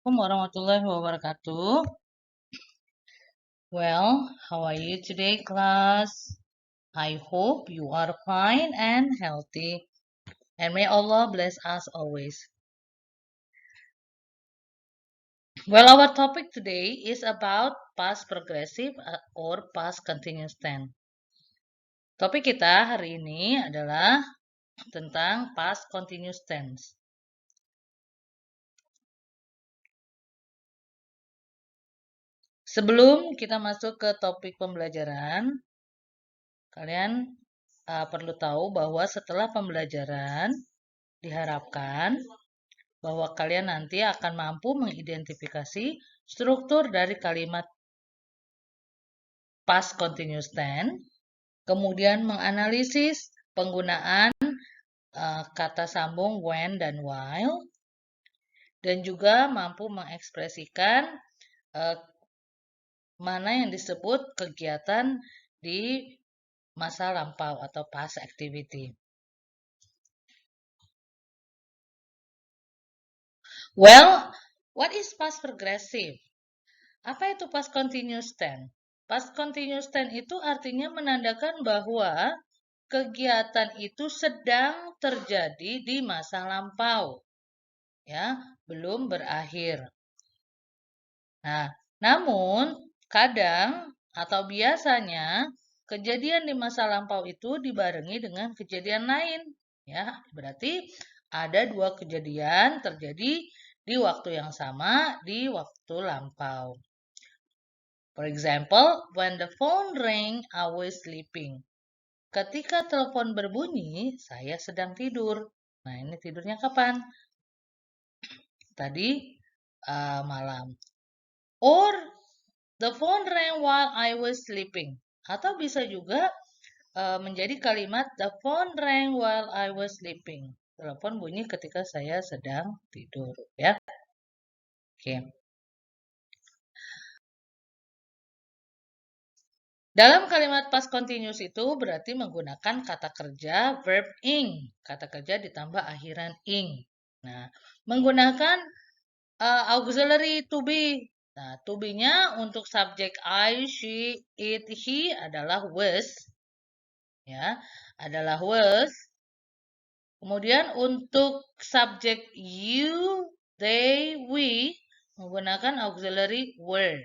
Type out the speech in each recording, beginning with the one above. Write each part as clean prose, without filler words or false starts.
Assalamualaikum warahmatullahi wabarakatuh. Well, how are you today, class? I hope you are fine and healthy. And may Allah bless us always. Well, our topic today is about past progressive or past continuous tense. Topik kita hari ini adalah tentang past continuous tense. Sebelum kita masuk ke topik pembelajaran, kalian perlu tahu bahwa setelah pembelajaran diharapkan bahwa kalian nanti akan mampu mengidentifikasi struktur dari kalimat past continuous tense, kemudian menganalisis penggunaan kata sambung when dan while, dan juga mampu mengekspresikan mana yang disebut kegiatan di masa lampau atau past activity. Well, what is past progressive? Apa itu past continuous tense? Past continuous tense itu artinya menandakan bahwa kegiatan itu sedang terjadi di masa lampau. Ya, belum berakhir. Nah, namun kadang atau biasanya kejadian di masa lampau itu dibarengi dengan kejadian lain. Ya, berarti ada dua kejadian terjadi di waktu yang sama di waktu lampau. For example, when the phone rang, I was sleeping. Ketika telepon berbunyi, saya sedang tidur. Nah, ini tidurnya kapan? Tadi malam. Or the phone rang while I was sleeping. Atau bisa juga menjadi kalimat the phone rang while I was sleeping. Telepon bunyi ketika saya sedang tidur, ya. Oke. Dalam kalimat past continuous itu berarti menggunakan kata kerja verb ing. Kata kerja ditambah akhiran ing. Nah, menggunakan auxiliary to be. Nah, to be-nya untuk subjek I, she, it, he adalah was. Ya, adalah was. Kemudian untuk subjek you, they, we menggunakan auxiliary were.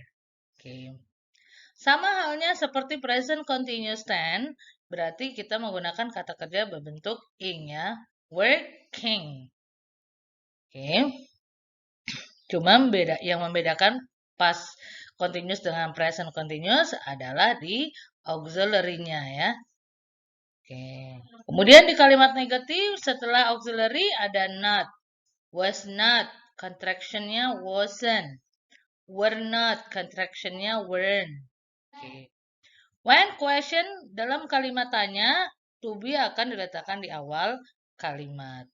Oke. Sama halnya seperti present continuous tense, berarti kita menggunakan kata kerja berbentuk ing ya. Working. Oke. Cuma yang membedakan past continuous dengan present continuous adalah di auxiliary-nya ya. Oke. Kemudian di kalimat negatif setelah auxiliary ada not, was not, contraction-nya wasn't, were not, contraction-nya weren't. Oke. When question dalam kalimat tanya, to be akan diletakkan di awal kalimat.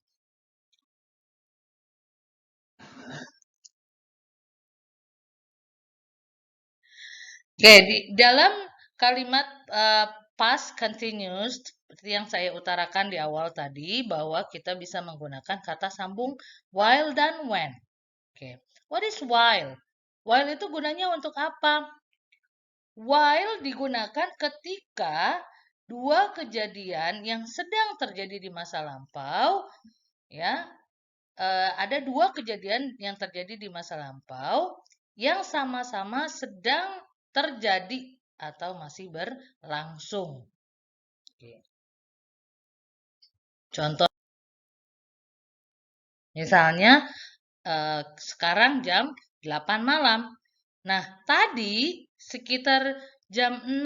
Oke, di dalam kalimat past continuous seperti yang saya utarakan di awal tadi bahwa kita bisa menggunakan kata sambung while dan when. Oke. What is while? While itu gunanya untuk apa? While digunakan ketika dua kejadian yang sedang terjadi di masa lampau, ya, ada dua kejadian yang terjadi di masa lampau yang sama-sama sedang terjadi atau masih berlangsung. Oke. Contoh, misalnya sekarang jam 8 malam. Nah, tadi sekitar jam 6,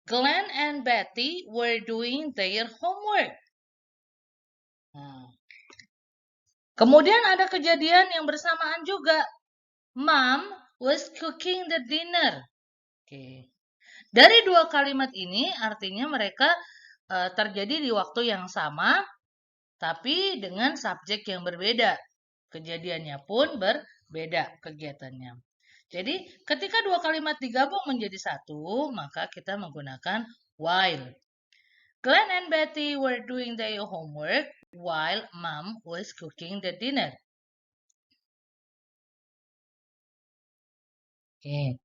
Glenn and Betty were doing their homework. Nah, kemudian ada kejadian yang bersamaan juga. Mom was cooking the dinner. Oke. Dari dua kalimat ini artinya mereka terjadi di waktu yang sama, tapi dengan subjek yang berbeda. Kejadiannya pun berbeda kegiatannya. Jadi ketika dua kalimat digabung menjadi satu, maka kita menggunakan while. Glenn and Betty were doing their homework while Mom was cooking the dinner. Oke.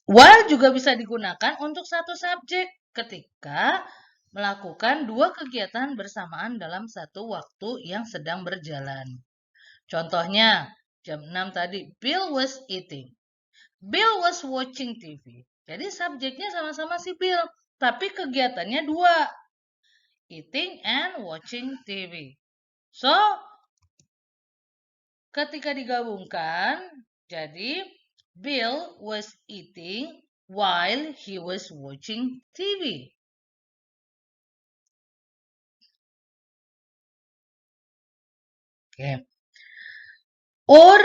While juga bisa digunakan untuk satu subjek ketika melakukan dua kegiatan bersamaan dalam satu waktu yang sedang berjalan. Contohnya, jam 6 tadi, Bill was eating. Bill was watching TV. Jadi subjeknya sama-sama si Bill, tapi kegiatannya dua, eating and watching TV. So, ketika digabungkan, jadi Bill was eating while he was watching TV. Okay. Or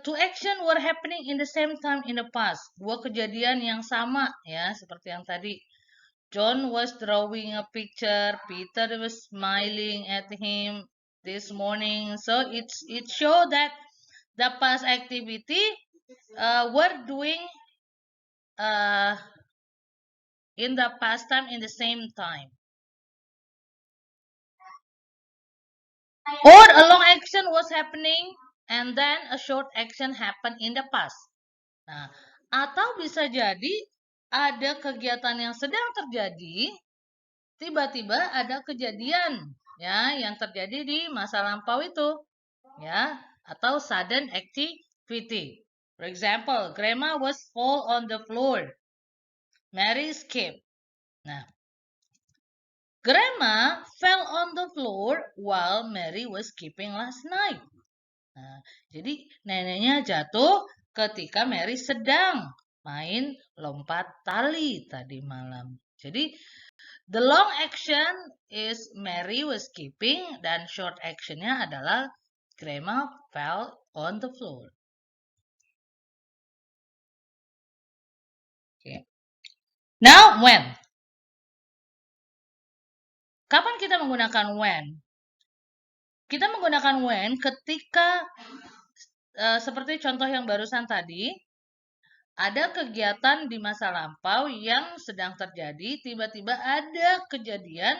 two action were happening in the same time in the past. Dua kejadian yang sama ya, seperti yang tadi. John was drawing a picture, Peter was smiling at him this morning. So it show that the past activity were doing in the past time in the same time. Or a long action was happening and then a short action happened in the past. Nah, atau bisa jadi ada kegiatan yang sedang terjadi, tiba-tiba ada kejadian ya yang terjadi di masa lampau itu, ya, atau sudden activity. For example, Grandma was fall on the floor. Mary escaped. Nah, Grandma fell on the floor while Mary was skipping last night. Nah, jadi neneknya jatuh ketika Mary sedang main lompat tali tadi malam. Jadi the long action is Mary was skipping dan short actionnya adalah Grandma fell on the floor. Okay. Now when? Kapan kita menggunakan when? Kita menggunakan when ketika seperti contoh yang barusan tadi, ada kegiatan di masa lampau yang sedang terjadi, tiba-tiba ada kejadian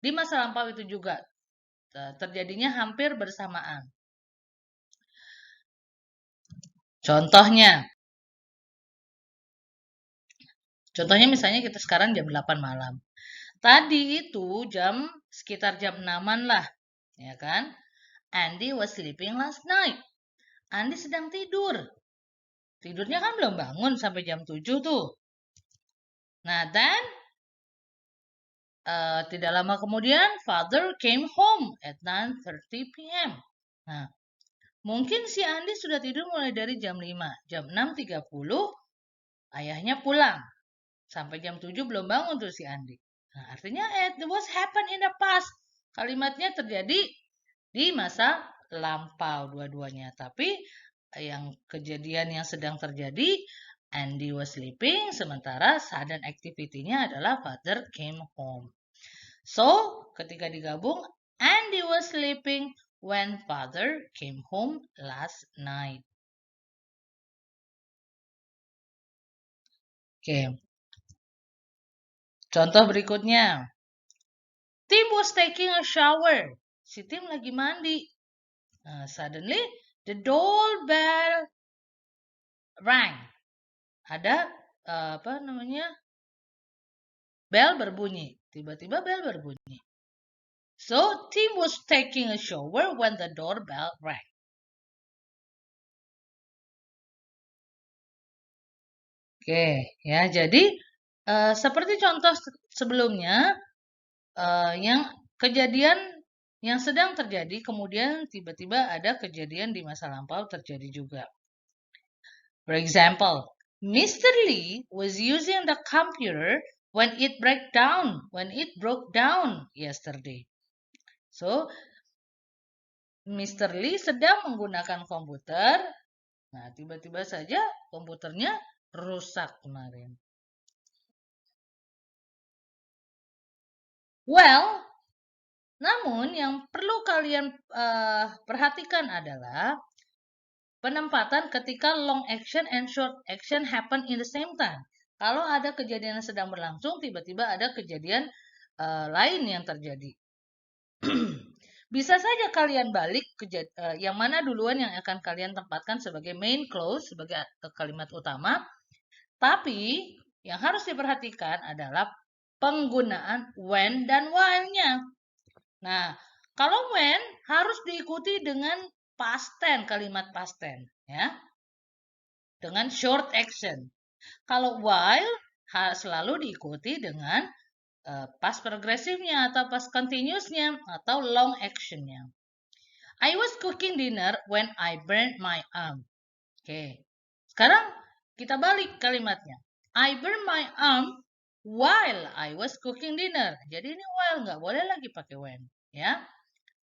di masa lampau itu juga terjadinya hampir bersamaan. Contohnya misalnya kita sekarang jam 8 malam. Tadi itu sekitar jam 6-an lah, ya kan? Andy was sleeping last night. Andy sedang tidur. Tidurnya kan belum bangun sampai jam 7 tuh. Nah, dan tidak lama kemudian, father came home at 9:30 p.m. Nah, mungkin si Andy sudah tidur mulai dari jam 5. Jam 6.30, ayahnya pulang. Sampai jam 7 belum bangun tuh si Andy. Nah, artinya it was happen in the past. Kalimatnya terjadi di masa lampau dua-duanya. Tapi yang kejadian yang sedang terjadi, Andy was sleeping, sementara sudden activity-nya adalah father came home. So, ketika digabung, Andy was sleeping when father came home last night. Oke. Contoh berikutnya. Tim was taking a shower. Si Tim lagi mandi. Suddenly, the doorbell rang. Ada bel berbunyi. Tiba-tiba bel berbunyi. So, Tim was taking a shower when the doorbell rang. Oke, ya. Jadi seperti contoh sebelumnya, yang kejadian yang sedang terjadi, kemudian tiba-tiba ada kejadian di masa lampau terjadi juga. For example, Mr. Lee was using the computer when it broke down yesterday. So, Mr. Lee sedang menggunakan komputer. Nah, tiba-tiba saja komputernya rusak kemarin. Well, namun yang perlu kalian perhatikan adalah penempatan ketika long action and short action happen in the same time. Kalau ada kejadian yang sedang berlangsung, tiba-tiba ada kejadian lain yang terjadi. Bisa saja kalian balik ke yang mana duluan yang akan kalian tempatkan sebagai main clause, sebagai kalimat utama. Tapi yang harus diperhatikan adalah penggunaan when dan while-nya. Nah, kalau when harus diikuti dengan past tense, kalimat past tense, ya. Dengan short action. Kalau while selalu diikuti dengan past progresifnya atau past continuousnya atau long actionnya. I was cooking dinner when I burned my arm. Oke. Sekarang kita balik kalimatnya. I burned my arm while I was cooking dinner. Jadi ini while, nggak boleh lagi pakai when, ya.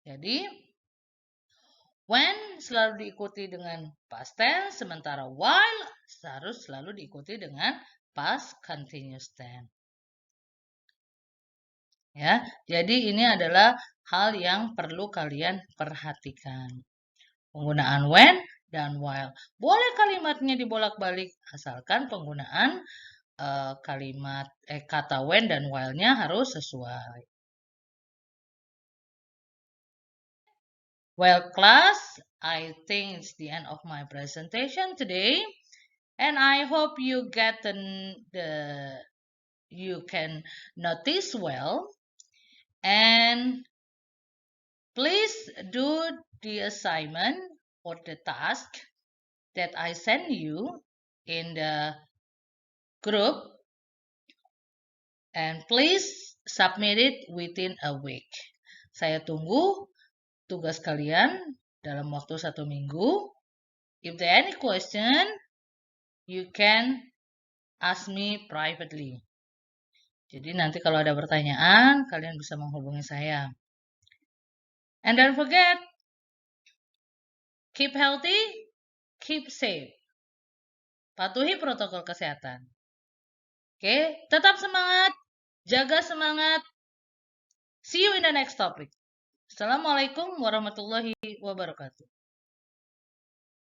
Jadi when selalu diikuti dengan past tense, sementara while harus selalu diikuti dengan past continuous tense. Ya, jadi ini adalah hal yang perlu kalian perhatikan. Penggunaan when dan while. Boleh kalimatnya dibolak-balik asalkan penggunaan kata when dan while-nya harus sesuai. Well, class, I think it's the end of my presentation today, and I hope you get you can notice well, and please do the assignment or the task that I send you in the group, and please submit it within a week. Saya tunggu tugas kalian dalam waktu 1 minggu. If there are any question, you can ask me privately. Jadi nanti kalau ada pertanyaan, kalian bisa menghubungi saya. And don't forget, keep healthy, keep safe. Patuhi protokol kesehatan. Oke, tetap semangat, jaga semangat. See you in the next topic. Assalamualaikum warahmatullahi wabarakatuh.